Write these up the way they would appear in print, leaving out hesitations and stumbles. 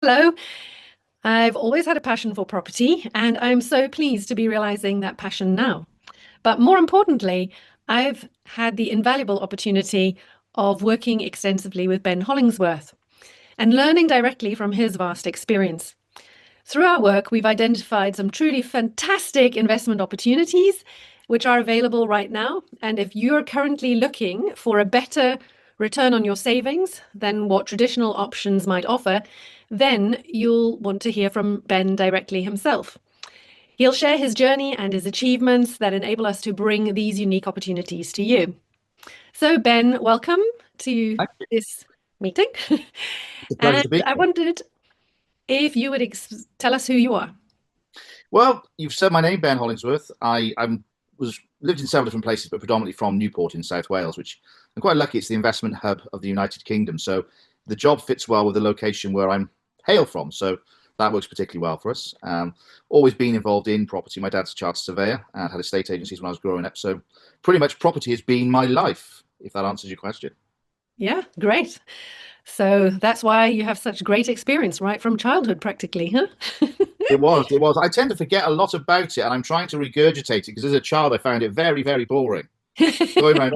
Hello. I've always had a passion for property, and I'm so pleased to be realizing that passion now. But more importantly, I've had the invaluable opportunity of working extensively with Ben Hollingsworth and learning directly from his vast experience. Through our work, we've identified some truly fantastic investment opportunities which are available right now. And if you're currently looking for a better return on your savings than what traditional options might offer, then you'll want to hear from Ben directly himself. He'll share his journey and his achievements that enable us to bring these unique opportunities to you. So, Ben, welcome to Thank you. this meeting. It's a pleasure And to be I here. wondered if you would tell us who you are. Well, you've said my name, Ben Hollingsworth. I was lived in several different places, but predominantly from Newport in South Wales, which I'm quite lucky. It's the investment hub of the United Kingdom, so the job fits well with the location where I'm hail from. So that works particularly well for us. Always been involved in property. My dad's a chartered surveyor and had estate agencies when I was growing up. So pretty much property has been my life, if that answers your question. Yeah, great. So that's why you have such great experience right from childhood, practically, huh? It was. I tend to forget a lot about it, and I'm trying to regurgitate it because as a child I found it very, very boring. Going around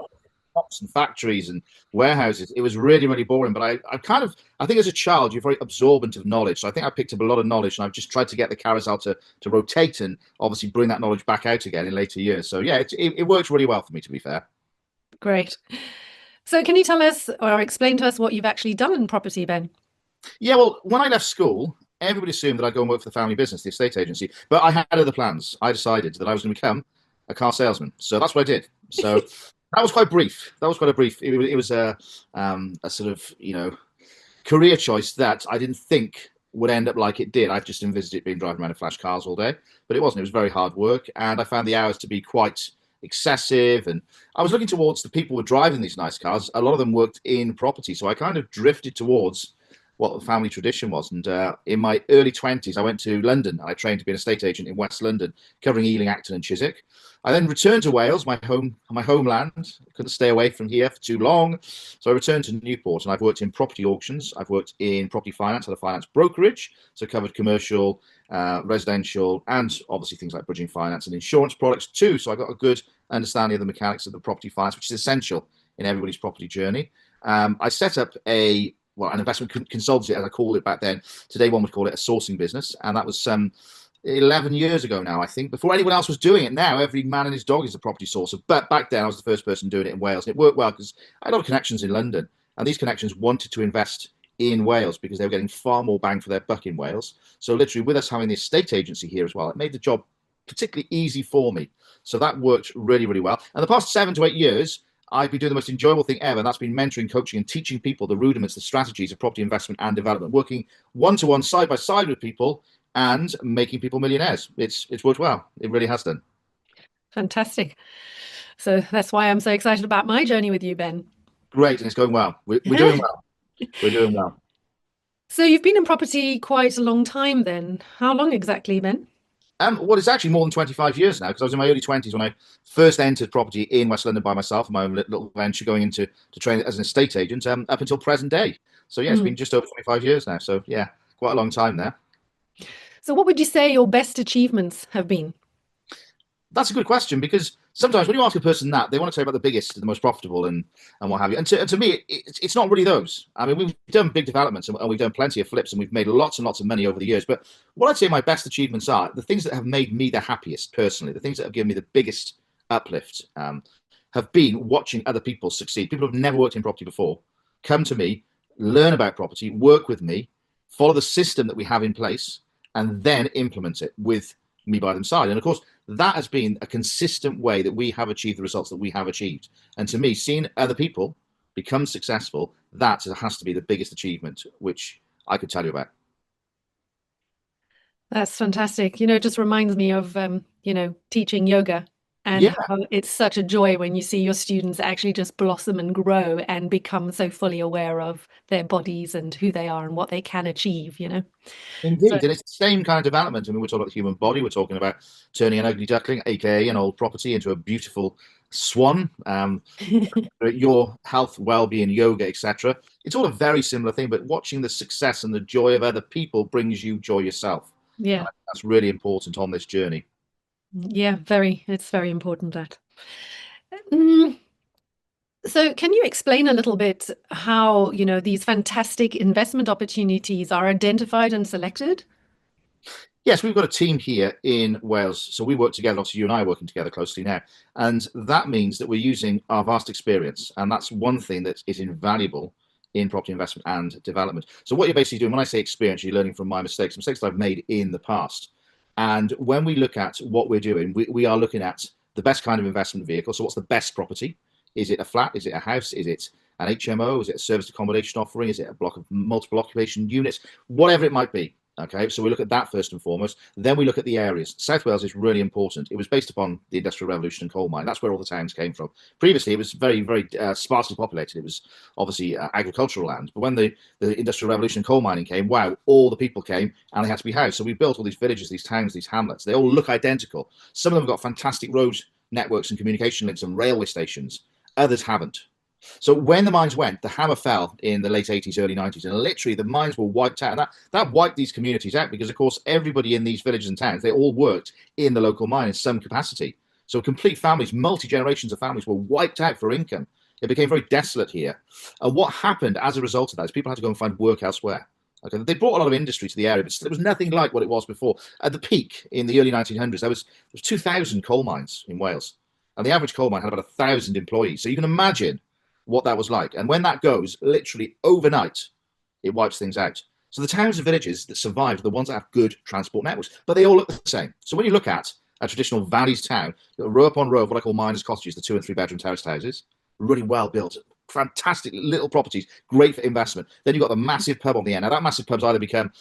shops and factories and warehouses, it was really, really boring. But I think as a child, you're very absorbent of knowledge. So I think I picked up a lot of knowledge, and I've just tried to get the carousel to rotate and obviously bring that knowledge back out again in later years. So yeah, it works really well for me, to be fair. Great. So can you tell us or explain to us what you've actually done in property, Ben? Yeah, well, when I left school, everybody assumed that I'd go and work for the family business, the estate agency. But I had other plans. I decided that I was going to become a car salesman. So that's what I did. So that was quite brief. That was quite a brief. It was a sort of career choice that I didn't think would end up like it did. I just envisaged it being driving around in flash cars all day, but it wasn't. It was very hard work, and I found the hours to be quite excessive. And I was looking towards the people who were driving these nice cars. A lot of them worked in property, so I kind of drifted towards what the family tradition was. And in my early 20s, I went to London. I trained to be an estate agent in West London, covering Ealing, Acton, and Chiswick. I then returned to Wales, my homeland. I couldn't stay away from here for too long, so I returned to Newport, and I've worked in property auctions. I've worked in property finance, had a finance brokerage, so covered commercial, residential, and obviously things like bridging finance and insurance products too. So I got a good understanding of the mechanics of the property finance, which is essential in everybody's property journey. I set up an investment consultancy, as I called it back then. Today, one would call it a sourcing business, and that was 11 years ago now, I think, before anyone else was doing it. Now, every man and his dog is a property sourcer. But back then, I was the first person doing it in Wales. And it worked well because I had a lot of connections in London, and these connections wanted to invest in Wales because they were getting far more bang for their buck in Wales. So, literally, with us having the estate agency here as well, it made the job particularly easy for me. So, that worked really, really well. And the past 7 to 8 years, I've been doing the most enjoyable thing ever, and that's been mentoring, coaching, and teaching people the rudiments, the strategies of property investment and development, working one to one, side by side with people, and making people millionaires. It's worked well. It really has done. Fantastic. So that's why I'm so excited about my journey with you, Ben. Great, and it's going well. We're doing well. We're doing well. So you've been in property quite a long time then. How long exactly, Ben? Well, it's actually more than 25 years now because I was in my early 20s when I first entered property in West London by myself, my own little venture going into to train as an estate agent up until present day. So yeah, it's Mm. been just over 25 years now. So yeah, quite a long time there. So what would you say your best achievements have been? That's a good question because sometimes when you ask a person that, they want to tell you about the biggest, the most profitable, and what have you. And to me, it's not really those. I mean, we've done big developments and we've done plenty of flips and we've made lots and lots of money over the years. But what I'd say my best achievements are the things that have made me the happiest personally, the things that have given me the biggest uplift, have been watching other people succeed. People who've never worked in property before come to me, learn about property, work with me, follow the system that we have in place, and then implement it with me by their side. And of course, that has been a consistent way that we have achieved the results that we have achieved. And to me, seeing other people become successful, that has to be the biggest achievement, which I could tell you about. That's fantastic. It just reminds me of, teaching yoga and Yeah, how it's such a joy when you see your students actually just blossom and grow and become so fully aware of their bodies and who they are and what they can achieve. So, indeed. And it's the same kind of development. I mean, we're talking about the human body. We're talking about turning an ugly duckling, aka an old property, into a beautiful Swan, your health, well-being, yoga, etc. It's all a very similar thing, but watching the success and the joy of other people brings you joy yourself. Yeah. That's really important on this journey. Yeah, very. It's very important that. Mm, so can you explain a little bit how, these fantastic investment opportunities are identified and selected? Yes, we've got a team here in Wales. So we work together. Obviously, you and I are working together closely now. And that means that we're using our vast experience. And that's one thing that is invaluable in property investment and development. So what you're basically doing, when I say experience, you're learning from my mistakes that I've made in the past. And when we look at what we're doing, we are looking at the best kind of investment vehicle. So what's the best property? Is it a flat? Is it a house? Is it an HMO? Is it a service accommodation offering? Is it a block of multiple occupation units? Whatever it might be. Okay, so we look at that first and foremost. Then we look at the areas. South Wales is really important. It was based upon the Industrial Revolution and coal mine. That's where all the towns came from. Previously, it was very, very sparsely populated. It was obviously agricultural land. But when the Industrial Revolution and coal mining came, wow, all the people came and they had to be housed. So we built all these villages, these towns, these hamlets. They all look identical. Some of them have got fantastic road networks and communication links and railway stations. Others haven't. So when the mines went, the hammer fell in the late 80s, early 90s, and literally the mines were wiped out. And that wiped these communities out because, of course, everybody in these villages and towns, they all worked in the local mine in some capacity. So complete families, multi-generations of families were wiped out for income. It became very desolate here. And what happened as a result of that is people had to go and find work elsewhere. Okay, they brought a lot of industry to the area, but there was nothing like what it was before. At the peak in the early 1900s, there was 2,000 coal mines in Wales. And the average coal mine had about 1,000 employees. So you can imagine what that was like. And when that goes, literally overnight, it wipes things out. So the towns and villages that survive are the ones that have good transport networks, but they all look the same. So when you look at a traditional valleys town, you've got row upon row of what I call miners' cottages, the 2 and 3 bedroom terraced houses, really well built, fantastic little properties, great for investment. Then you've got the massive pub on the end. Now that massive pub's either become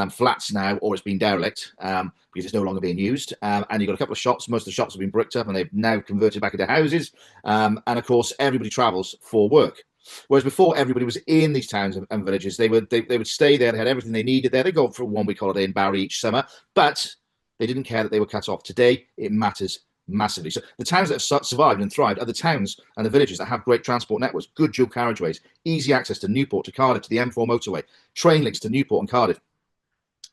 flats now or it's been derelict because it's no longer being used. And you've got a couple of shops. Most of the shops have been bricked up and they've now converted back into houses. And of course, everybody travels for work. Whereas before, everybody was in these towns and villages. They would stay there. They had everything they needed there. They go for a 1 week holiday in Barry each summer, but they didn't care that they were cut off. Today, it matters massively. So the towns that have survived and thrived are the towns and the villages that have great transport networks, good dual carriageways, easy access to Newport, to Cardiff, to the M4 motorway, train links to Newport and Cardiff.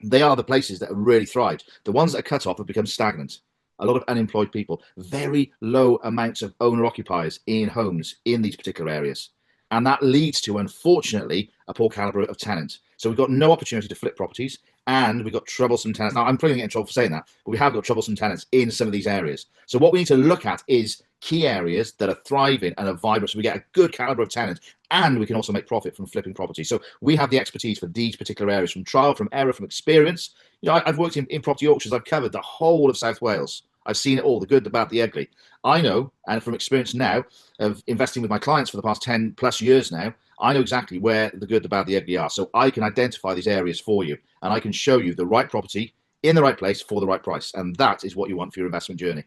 They are the places that have really thrived. The ones that are cut off have become stagnant. A lot of unemployed people, very low amounts of owner-occupiers in homes in these particular areas. And that leads to, unfortunately, a poor calibre of tenant. So we've got no opportunity to flip properties and we've got troublesome tenants. Now, I'm probably going to get in trouble for saying that, but we have got troublesome tenants in some of these areas. So what we need to look at is key areas that are thriving and are vibrant, so we get a good calibre of tenant, and we can also make profit from flipping property. So we have the expertise for these particular areas, from trial, from error, from experience. I've worked in property auctions. I've covered the whole of South Wales. I've seen it all, the good, the bad, the ugly. I know, and from experience now of investing with my clients for the past 10 plus years now, I know exactly where the good, the bad, the ugly are. So I can identify these areas for you, and I can show you the right property in the right place for the right price. And that is what you want for your investment journey.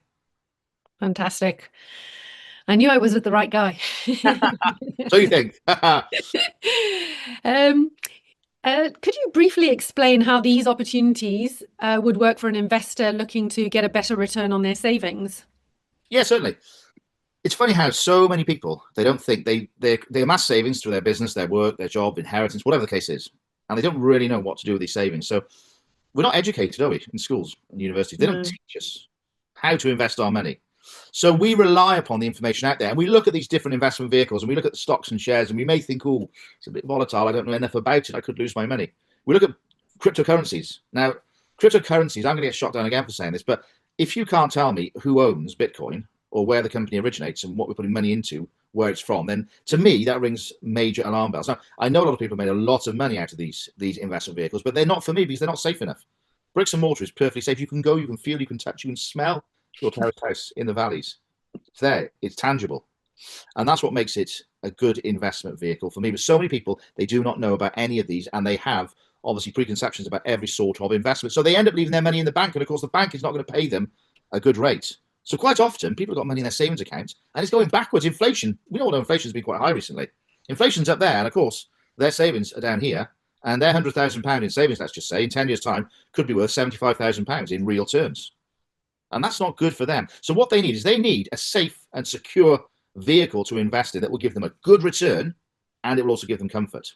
Fantastic. I knew I was with the right guy. So you think? um, could you briefly explain how these opportunities would work for an investor looking to get a better return on their savings? Yeah, certainly. It's funny how so many people, they don't think they amass savings through their business, their work, their job, inheritance, whatever the case is, and they don't really know what to do with these savings. So we're not educated, are we, in schools and universities? They don't teach us how to invest our money. So we rely upon the information out there, and we look at these different investment vehicles, and we look at the stocks and shares, and we may think, oh, it's a bit volatile. I don't know enough about it. I could lose my money. We look at cryptocurrencies. Now, cryptocurrencies, I'm going to get shot down again for saying this, but if you can't tell me who owns Bitcoin or where the company originates and what we're putting money into, where it's from, then to me, that rings major alarm bells. Now, I know a lot of people made a lot of money out of these investment vehicles, but they're not for me because they're not safe enough. Bricks and mortar is perfectly safe. You can go, you can feel, you can touch, you can smell your terraced house in the valleys. It's there, it's tangible. And that's what makes it a good investment vehicle for me. But so many people, they do not know about any of these, and they have obviously preconceptions about every sort of investment. So they end up leaving their money in the bank, and of course the bank is not going to pay them a good rate. So quite often people have got money in their savings accounts and it's going backwards. Inflation, we all know inflation has been quite high recently. Inflation's up there, and of course their savings are down here, and their £100,000 in savings, let's just say, in 10 years' time, could be worth £75,000 in real terms. And that's not good for them. So what they need is they need a safe and secure vehicle to invest in that will give them a good return, and it will also give them comfort.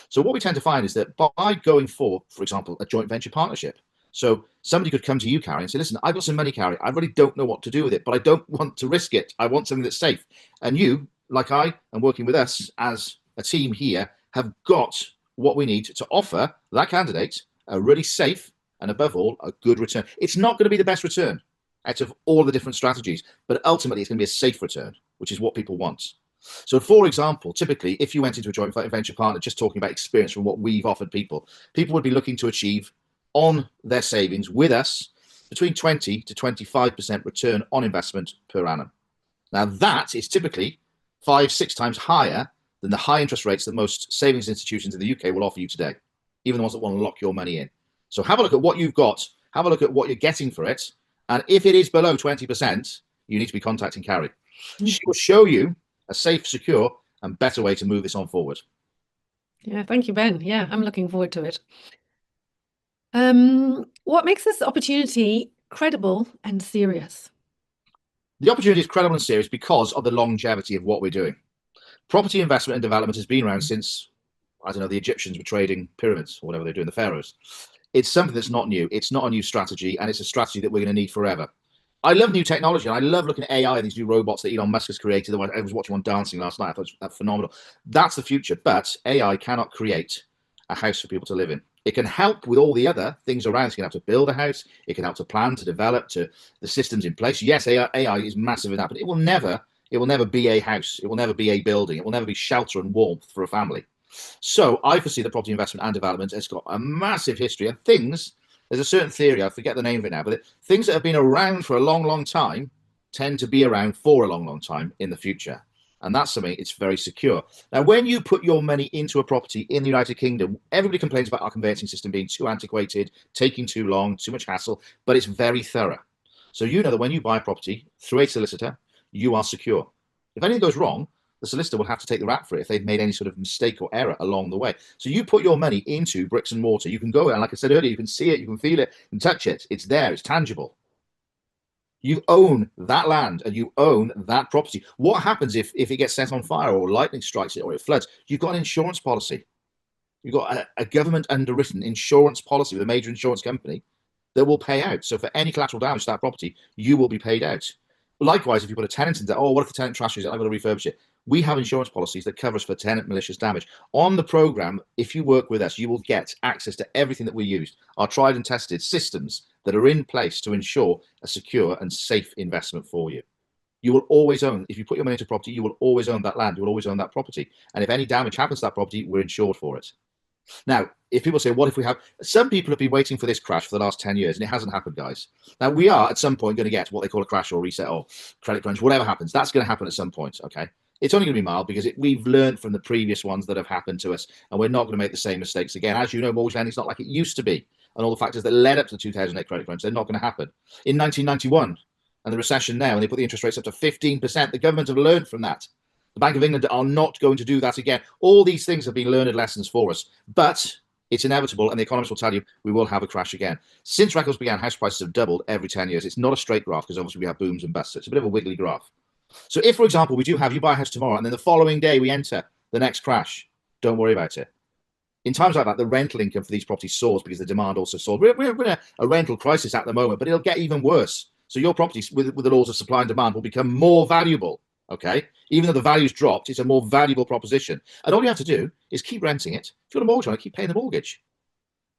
So what we tend to find is that by going for example, a joint venture partnership. So somebody could come to you, Kari, and say, listen, I've got some money, Kari. I really don't know what to do with it, but I don't want to risk it. I want something that's safe. And you, like I, and working with us as a team here, have got what we need to offer that candidate a really safe and, above all, a good return. It's not going to be the best return out of all the different strategies, but ultimately it's going to be a safe return, which is what people want. So, for example, typically, if you went into a joint venture partner, just talking about experience from what we've offered people, people would be looking to achieve on their savings with us between 20 to 25% return on investment per annum. Now, that is typically 5-6 times higher than the high interest rates that most savings institutions in the UK will offer you today, even the ones that want to lock your money in. So have a look at what you've got, have a look at what you're getting for it, and if it is below 20%, you need to be contacting Kari. She will show you a safe, secure, and better way to move this on forward. Yeah, thank you, Ben. Yeah, I'm looking forward to it. What makes this opportunity credible and serious? The opportunity is credible and serious because of the longevity of what we're doing. Property investment and development has been around since, I don't know, the Egyptians were trading pyramids or whatever they're doing, the pharaohs. It's something that's not new. It's not a new strategy, and it's a strategy that we're going to need forever. I love new technology, and I love looking at AI and these new robots that Elon Musk has created. I was watching one dancing last night. I thought that's phenomenal. That's the future, but AI cannot create a house for people to live in. It can help with all the other things around. It can help to build a house. It can help to plan, to develop, to the systems in place. Yes, AI is massive in that, but it will never be a house. It will never be a building. It will never be shelter and warmth for a family. So I foresee that property investment and development has got a massive history, and there's a certain theory, I forget the name of it now, but things that have been around for a long, long time tend to be around for a long, long time in the future. And that's something, it's very secure. Now, when you put your money into a property in the United Kingdom, everybody complains about our conveyancing system being too antiquated, taking too long, too much hassle, but it's very thorough. So you know that when you buy a property through a solicitor, you are secure. If anything goes wrong, the solicitor will have to take the rap for it if they've made any sort of mistake or error along the way. So you put your money into bricks and mortar. You can go, and like I said earlier, you can see it, you can feel it, you can touch it. It's there, it's tangible. You own that land and you own that property. What happens if it gets set on fire or lightning strikes it or it floods? You've got an insurance policy. You've got a government underwritten insurance policy with a major insurance company that will pay out. So for any collateral damage to that property, you will be paid out. Likewise, if you put a tenant in there, oh, what if the tenant trashes it? I've got to refurbish it. We have insurance policies that cover us for tenant malicious damage. On the program, if you work with us, you will get access to everything that we use, our tried and tested systems that are in place to ensure a secure and safe investment for you. You will always own, if you put your money into property, you will always own that land, you will always own that property. And if any damage happens to that property, we're insured for it. Now, if people say, what if we have, some people have been waiting for this crash for the last 10 years and it hasn't happened, guys. Now, we are at some point going to get what they call a crash or reset or credit crunch, whatever happens. That's going to happen at some point, okay? It's only going to be mild because we've learned from the previous ones that have happened to us, and we're not going to make the same mistakes again. As you know, mortgage lending is not like it used to be, and all the factors that led up to the 2008 credit crunch, they're not going to happen. In 1991, and the recession now, and they put the interest rates up to 15%, the government have learned from that. The Bank of England are not going to do that again. All these things have been learned lessons for us, but it's inevitable, and the economists will tell you we will have a crash again. Since records began, house prices have doubled every 10 years. It's not a straight graph because obviously we have booms and busts. So it's a bit of a wiggly graph. So if, for example, we do have you buy a house tomorrow and then the following day we enter the next crash, don't worry about it. In times like that, the rental income for these properties soars because the demand also soars. We're in a rental crisis at the moment, but it'll get even worse. So your properties with the laws of supply and demand will become more valuable. Okay, even though the value's dropped, it's a more valuable proposition. And all you have to do is keep renting it. If you've got a mortgage on it, keep paying the mortgage.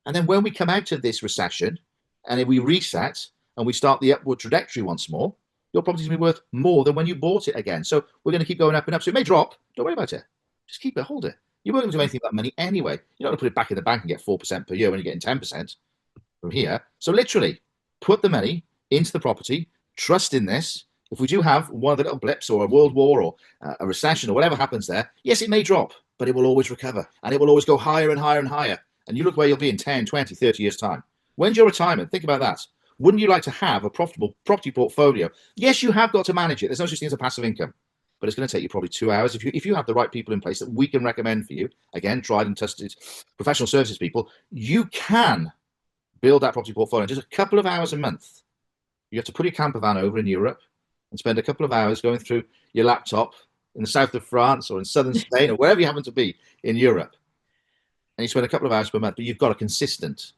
And then when we come out of this recession and if we reset and we start the upward trajectory once more, your property's going to be worth more than when you bought it again. So we're going to keep going up and up. So it may drop. Don't worry about it. Just keep it, hold it. You won't do anything with that money anyway. You're not going to put it back in the bank and get 4% per year when you're getting 10% from here. So literally, put the money into the property, trust in this. If we do have one of the little blips or a world war or a recession or whatever happens there, yes, it may drop, but it will always recover and it will always go higher and higher and higher. And you look where you'll be in 10, 20, 30 years' time. When's your retirement? Think about that. Wouldn't you like to have a profitable property portfolio? Yes, you have got to manage it. There's no such thing as a passive income, but it's going to take you probably 2 hours. If you have the right people in place that we can recommend for you, again, tried and tested professional services people, you can build that property portfolio in just a couple of hours a month. You have to put your camper van over in Europe and spend a couple of hours going through your laptop in the south of France or in southern Spain or wherever you happen to be in Europe. And you spend a couple of hours per month, but you've got a consistent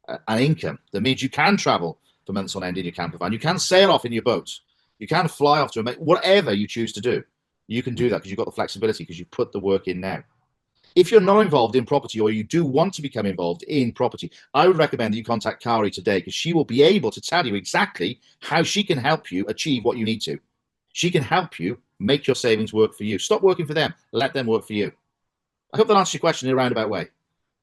an income that means you can travel for months on end in your camper van. You can sail off in your boat. You can fly off to a whatever you choose to do. You can do that because you've got the flexibility because you put the work in now. If you're not involved in property or you do want to become involved in property, I would recommend that you contact Kari today because she will be able to tell you exactly how she can help you achieve what you need to. She can help you make your savings work for you. Stop working for them. Let them work for you. I hope that answers your question in a roundabout way.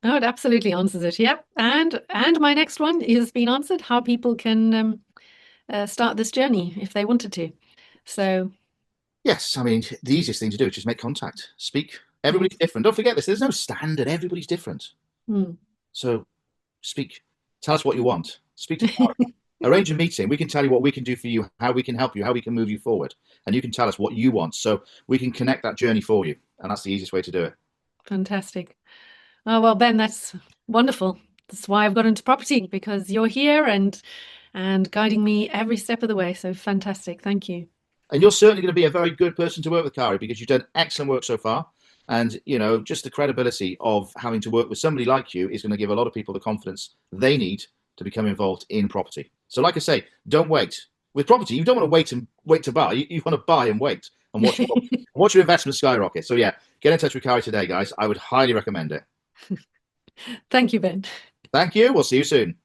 No, it absolutely answers it. Yep. And my next one has been answered, how people can start this journey if they wanted to. So yes, I mean, the easiest thing to do is just make contact, speak. Everybody's different. Don't forget this. There's no standard. Everybody's different. So speak. Tell us what you want. Speak to Kari. Arrange a meeting. We can tell you what we can do for you, how we can help you, how we can move you forward. And you can tell us what you want so we can connect that journey for you. And that's the easiest way to do it. Fantastic. Oh, well, Ben, that's wonderful. That's why I've got into property, because you're here and guiding me every step of the way. So fantastic. Thank you. And you're certainly going to be a very good person to work with, Kari, because you've done excellent work so far. And, you know, just the credibility of having to work with somebody like you is going to give a lot of people the confidence they need to become involved in property. So like I say, don't wait. With property, you don't want to wait to buy. You want to buy and wait and watch your investment skyrocket. So yeah, get in touch with Kari today, guys. I would highly recommend it. Thank you, Ben. Thank you. We'll see you soon.